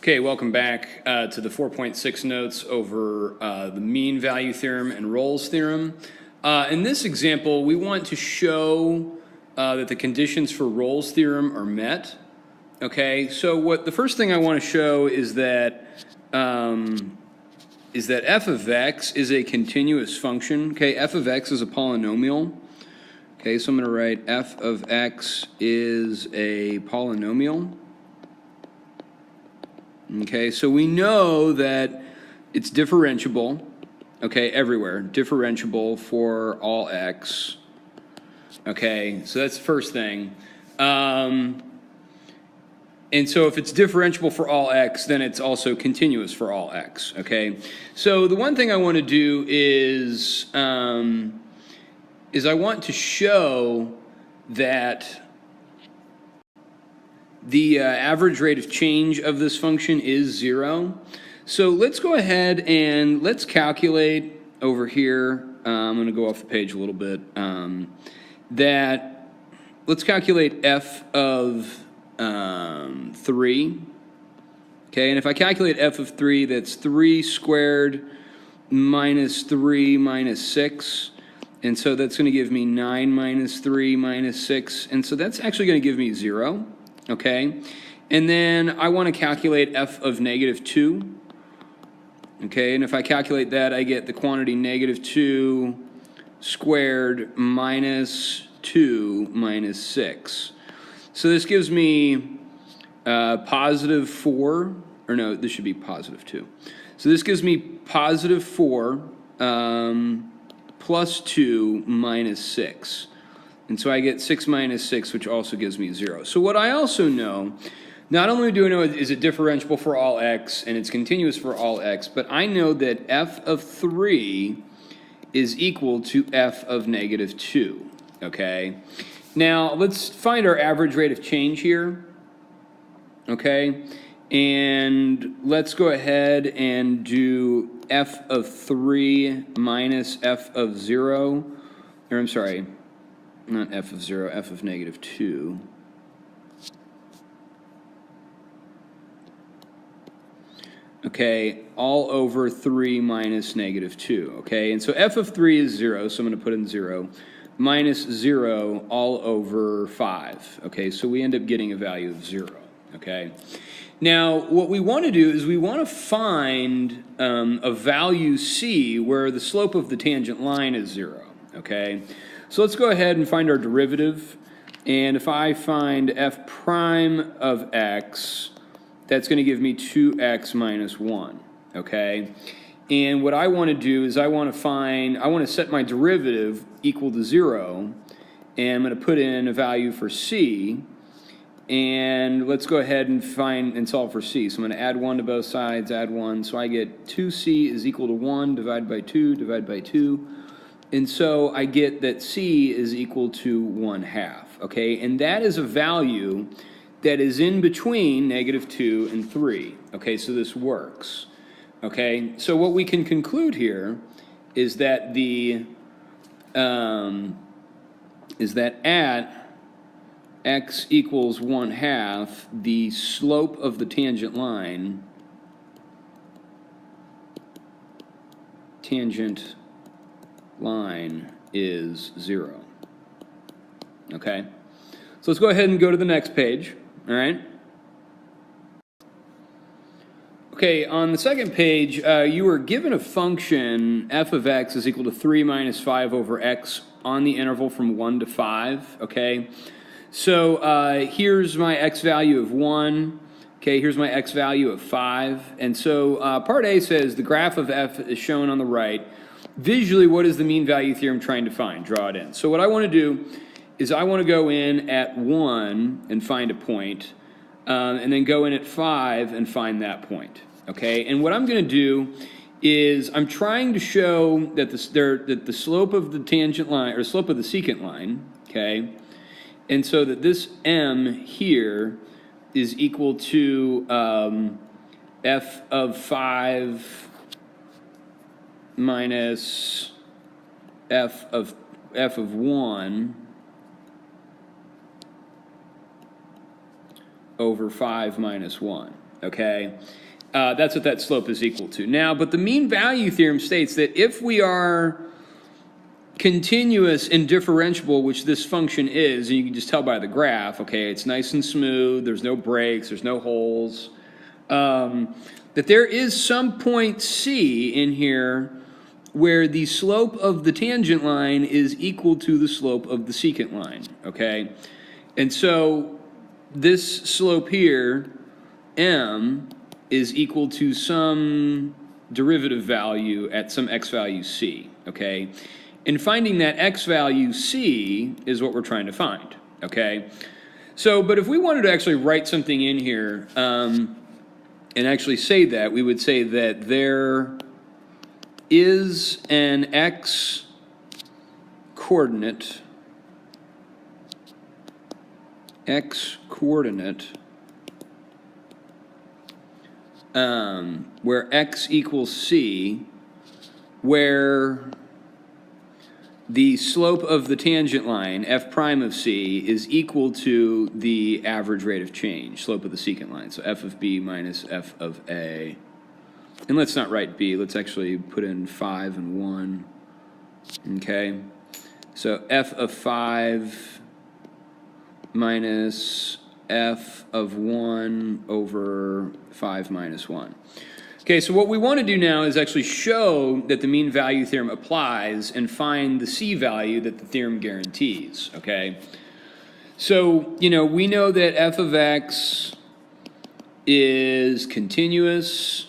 Okay, welcome back to the 4.6 notes over the mean value theorem and Rolle's theorem. In this example, we want to show that the conditions for Rolle's theorem are met. Okay, so the first thing I want to show is that f of x is a continuous function. Okay, f of x is a polynomial. Okay, so I'm going to write f of x is a polynomial. Okay, so we know that it's differentiable, okay, everywhere, differentiable for all x. Okay, so that's the first thing. And so if it's differentiable for all x, then it's also continuous for all x, okay? So the one thing I want to do is I want to show that the average rate of change of this function is 0. So let's go ahead and let's calculate over here. I'm going to go off the page a little bit. Let's calculate f of 3. Okay, and if I calculate f of 3, that's 3 squared minus 3 minus 6. And so that's going to give me 9 minus 3 minus 6. And so that's actually going to give me 0. Okay, and then I want to calculate f of negative 2. Okay, and if I calculate that, I get the quantity negative 2 squared minus 2 minus 6. So this gives me positive 4, or no, this should be positive 2. So this gives me positive 4 plus 2 minus 6. And so I get 6 minus 6, which also gives me 0. So what I also know, not only do I know is it differentiable for all x and it's continuous for all x, but I know that f of 3 is equal to f of negative 2, okay? Now, let's find our average rate of change here, okay? And let's go ahead and do f of 3 minus f of 0, or I'm sorry, not f of 0, f of negative 2. Okay, all over 3 minus negative 2. Okay, and so f of 3 is 0, so I'm going to put in 0. Minus 0 all over 5. Okay, so we end up getting a value of 0. Okay, now what we want to do is we want to find a value c where the slope of the tangent line is 0. Okay, so let's go ahead and find our derivative. And if I find f prime of x, that's going to give me 2x minus 1, okay? And what I want to do is I want to set my derivative equal to 0, and I'm going to put in a value for c, and let's go ahead and find and solve for c. So I'm going to add 1 to both sides, add 1, so I get 2c is equal to 1 divided by 2 divided by 2, and so I get that c is equal to 1/2, okay? And that is a value that is in between negative 2 and 3, okay? So this works, okay? So what we can conclude here is that at x equals 1/2, the slope of the tangent line, is 0, okay? So let's go ahead and go to the next page, all right? Okay, on the second page, you were given a function, f of x is equal to 3 minus 5 over x on the interval from 1 to 5, okay? So here's my x value of 1, okay, here's my x value of 5, and so part A says the graph of f is shown on the right. Visually, what is the mean value theorem trying to find? Draw it in. So what I want to do is I want to go in at 1 and find a point, and then go in at 5 and find that point, okay? And what I'm going to do is I'm trying to show that the slope of the tangent line, or slope of the secant line, okay, and so that this m here is equal to f of 5 minus f of 1 over 5 minus 1. okay? That's what that slope is equal to. Now, but the mean value theorem states that if we are continuous and differentiable, which this function is, and you can just tell by the graph, okay, it's nice and smooth, there's no breaks, there's no holes, that there is some point C in here where the slope of the tangent line is equal to the slope of the secant line, okay? And so this slope here, M, is equal to some derivative value at some x value C, okay? And finding that x value C is what we're trying to find, okay? So, but if we wanted to actually write something in here and actually say that, we would say that there is an x coordinate where x equals c, where the slope of the tangent line, f prime of c, is equal to the average rate of change, slope of the secant line. So f of b minus f of a. And let's not write b, let's actually put in 5 and 1. Okay? So f of 5 minus f of 1 over 5 minus 1. Okay, so what we want to do now is actually show that the mean value theorem applies and find the C value that the theorem guarantees, okay? So, you know, we know that f of x is continuous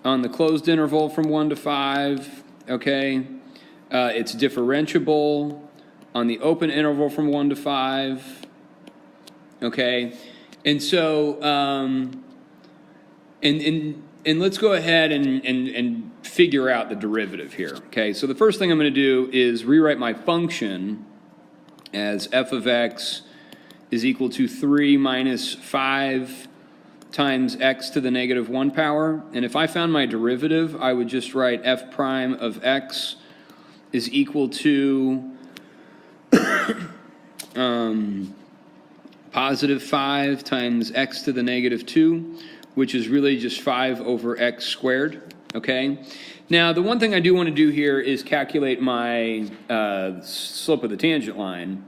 on the closed interval from 1 to 5, okay? It's differentiable on the open interval from 1 to 5, okay? And so, and let's go ahead and figure out the derivative here, okay? So the first thing I'm going to do is rewrite my function as f of x is equal to 3 minus 5 times x to the negative 1 power. And if I found my derivative, I would just write f prime of x is equal to positive 5 times x to the negative 2, which is really just 5 over x squared, okay? Now, the one thing I do want to do here is calculate my slope of the tangent line.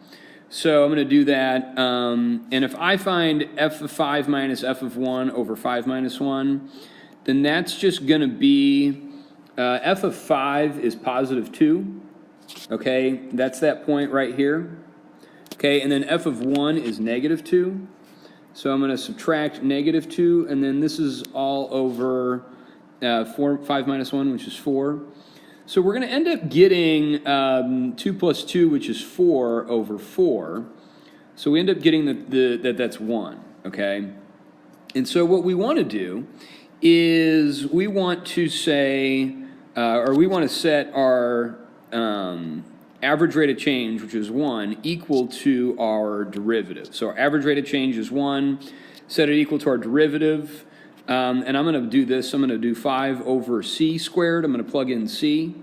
So I'm going to do that, and if I find f of 5 minus f of 1 over 5 minus 1, then that's just going to be f of 5 is positive 2, okay? That's that point right here, okay? And then f of 1 is negative 2. So I'm going to subtract negative 2, and then this is all over 5 minus 1, which is 4. So we're going to end up getting 2 plus 2, which is 4 over 4. So we end up getting that's 1, okay? And so what we want to do is we want to say, or we want to set our average rate of change, which is 1, equal to our derivative. So our average rate of change is 1, set it equal to our derivative, and I'm going to do this. I'm going to do 5 over c squared. I'm going to plug in c.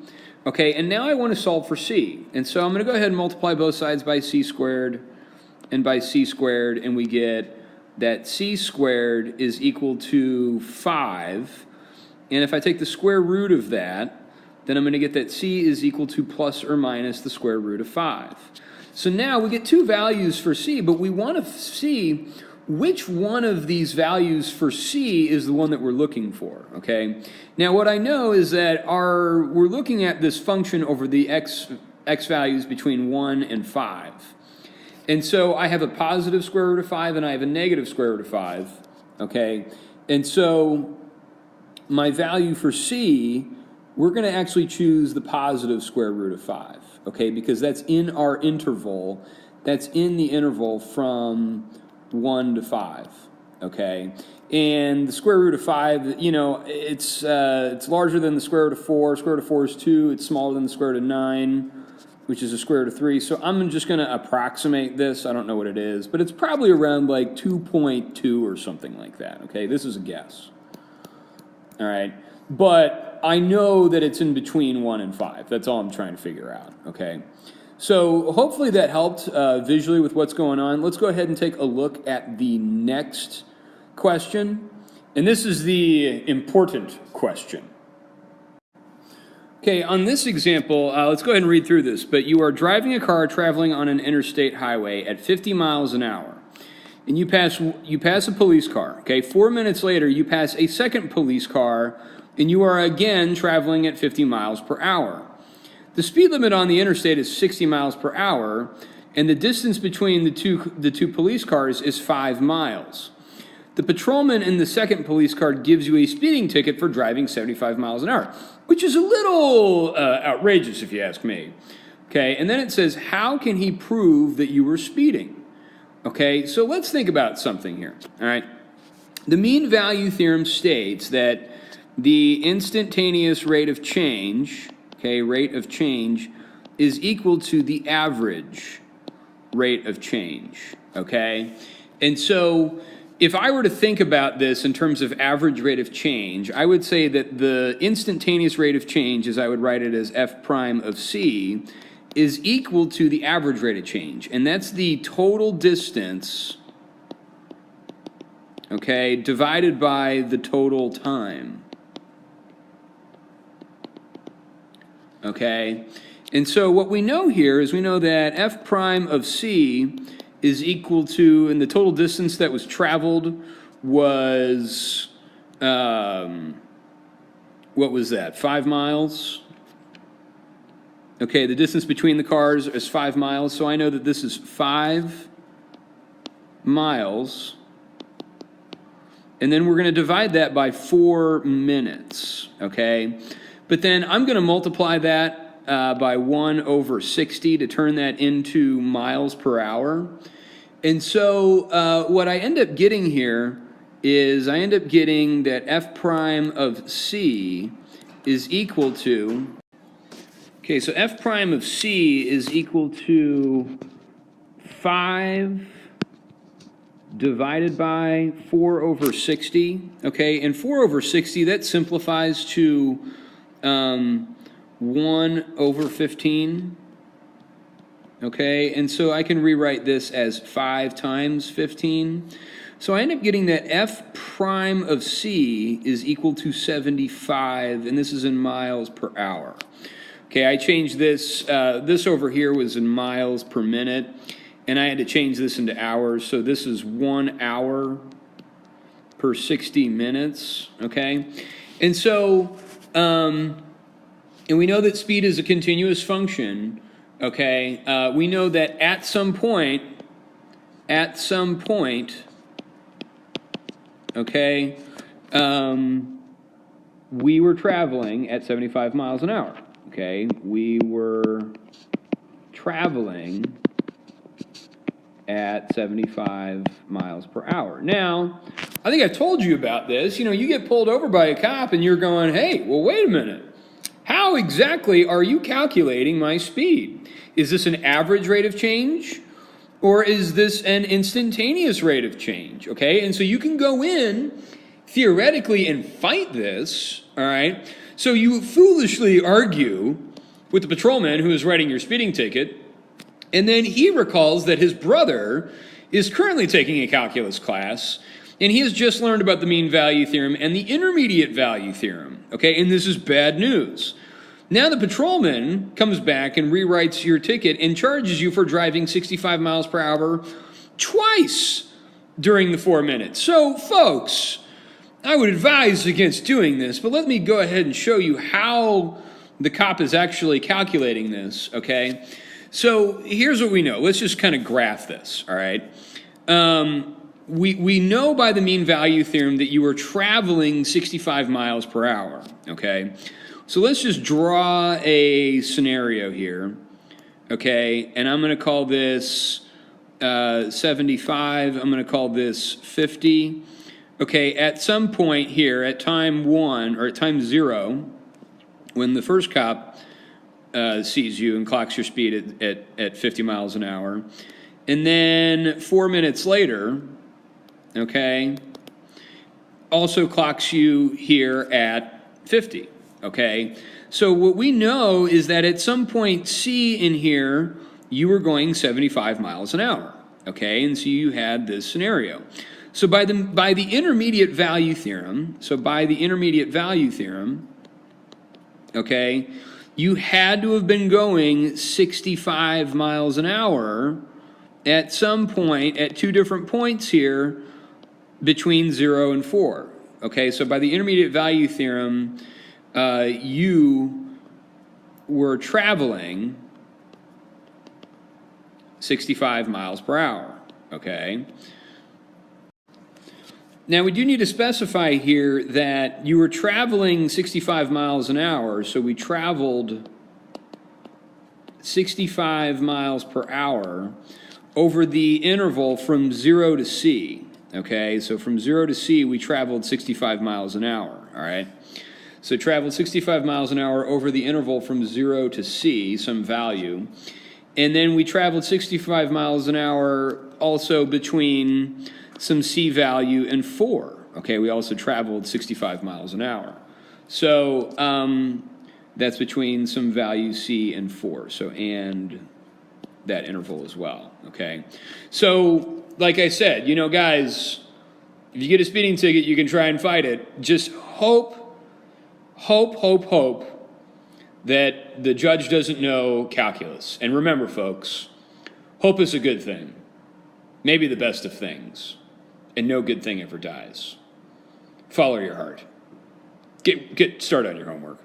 Okay, and now I want to solve for c. And so I'm going to go ahead and multiply both sides by c squared and by c squared, and we get that c squared is equal to 5. And if I take the square root of that, then I'm going to get that c is equal to plus or minus the square root of 5. So now we get two values for c, but we want to see which one of these values for c is the one that we're looking for, okay? Now what I know is that we're looking at this function over the x values between 1 and 5. And so I have a positive square root of 5 and I have a negative square root of 5, okay? And so my value for c, we're going to actually choose the positive square root of 5, okay? Because that's in our interval. That's in the interval from 1 to 5, okay? And the square root of 5, you know, it's larger than the square root of 4. Square root of 4 is 2. It's smaller than the square root of 9, which is a square root of 3. So I'm just going to approximate this. I don't know what it is, but it's probably around like 2.2 or something like that, okay? This is a guess, all right? But I know that it's in between 1 and 5. That's all I'm trying to figure out, okay? So hopefully that helped visually with what's going on. Let's go ahead and take a look at the next question, and this is the important question. Okay, on this example, let's go ahead and read through this. But you are driving a car traveling on an interstate highway at 50 miles an hour. And you pass a police car. Okay, 4 minutes later, you pass a second police car, and you are again traveling at 50 miles per hour. The speed limit on the interstate is 60 miles per hour, and the distance between the two police cars is 5 miles. The patrolman in the second police car gives you a speeding ticket for driving 75 miles an hour, which is a little outrageous if you ask me. Okay, and then it says, how can he prove that you were speeding? Okay, so let's think about something here, all right? The mean value theorem states that the instantaneous rate of change, okay, rate of change, is equal to the average rate of change, okay? And so if I were to think about this in terms of average rate of change, I would say that the instantaneous rate of change, as I would write it as f prime of c, is equal to the average rate of change. And that's the total distance, okay, divided by the total time. Okay? And so what we know here is we know that f prime of c is equal to, and the total distance that was traveled was, what was that, 5 miles? Okay, the distance between the cars is 5 miles, so I know that this is 5 miles. And then we're going to divide that by 4 minutes, okay? But then I'm going to multiply that by 1 over 60 to turn that into miles per hour. And so what I end up getting here is I end up getting that f prime of c is equal to, okay, so f prime of c is equal to 5 divided by 4 over 60, okay? And 4 over 60, that simplifies to 1 over 15, okay? And so I can rewrite this as 5 times 15. So I end up getting that f prime of c is equal to 75, and this is in miles per hour. Okay, I changed this, this over here was in miles per minute, and I had to change this into hours, so this is 1 hour per 60 minutes, okay? And so, and we know that speed is a continuous function, okay? We know that at some point, okay, we were traveling at 75 miles an hour, okay? We were traveling at 75 miles per hour. Now, I think I told you about this. You know, you get pulled over by a cop and you're going, hey, well, wait a minute. How exactly are you calculating my speed? Is this an average rate of change? Or is this an instantaneous rate of change? Okay, and so you can go in theoretically and fight this, all right? So you foolishly argue with the patrolman who is writing your speeding ticket, and then he recalls that his brother is currently taking a calculus class, and he has just learned about the mean value theorem and the intermediate value theorem, okay? And this is bad news. Now the patrolman comes back and rewrites your ticket and charges you for driving 65 miles per hour twice during the 4 minutes. So, folks, I would advise against doing this, but let me go ahead and show you how the cop is actually calculating this, okay? So here's what we know. Let's just kind of graph this, all right? We know by the mean value theorem that you are traveling 65 miles per hour, okay? So let's just draw a scenario here, okay? And I'm going to call this 75. I'm going to call this 50. Okay, at some point here, at time 1, or at time 0, when the first cop sees you and clocks your speed at 50 miles an hour, and then 4 minutes later, okay, also clocks you here at 50, okay? So what we know is that at some point C in here, you were going 75 miles an hour, okay? And so you had this scenario. So by the intermediate value theorem, okay, you had to have been going 65 miles an hour at some point, at two different points here, between 0 and 4. Okay, so by the intermediate value theorem, you were traveling 65 miles per hour, okay? Now, we do need to specify here that you were traveling 65 miles an hour, so we traveled 65 miles per hour over the interval from 0 to c, okay? So from 0 to c, we traveled 65 miles an hour, all right? So traveled 65 miles an hour over the interval from 0 to c, some value. And then we traveled 65 miles an hour also between some c value and 4. Okay, we also traveled 65 miles an hour. So that's between some value c and 4. So and that interval as well. Okay, so like I said, you know, guys, if you get a speeding ticket, you can try and fight it. Just hope that the judge doesn't know calculus. And remember, folks, hope is a good thing, maybe the best of things, and no good thing ever dies. Follow your heart. Get started on your homework.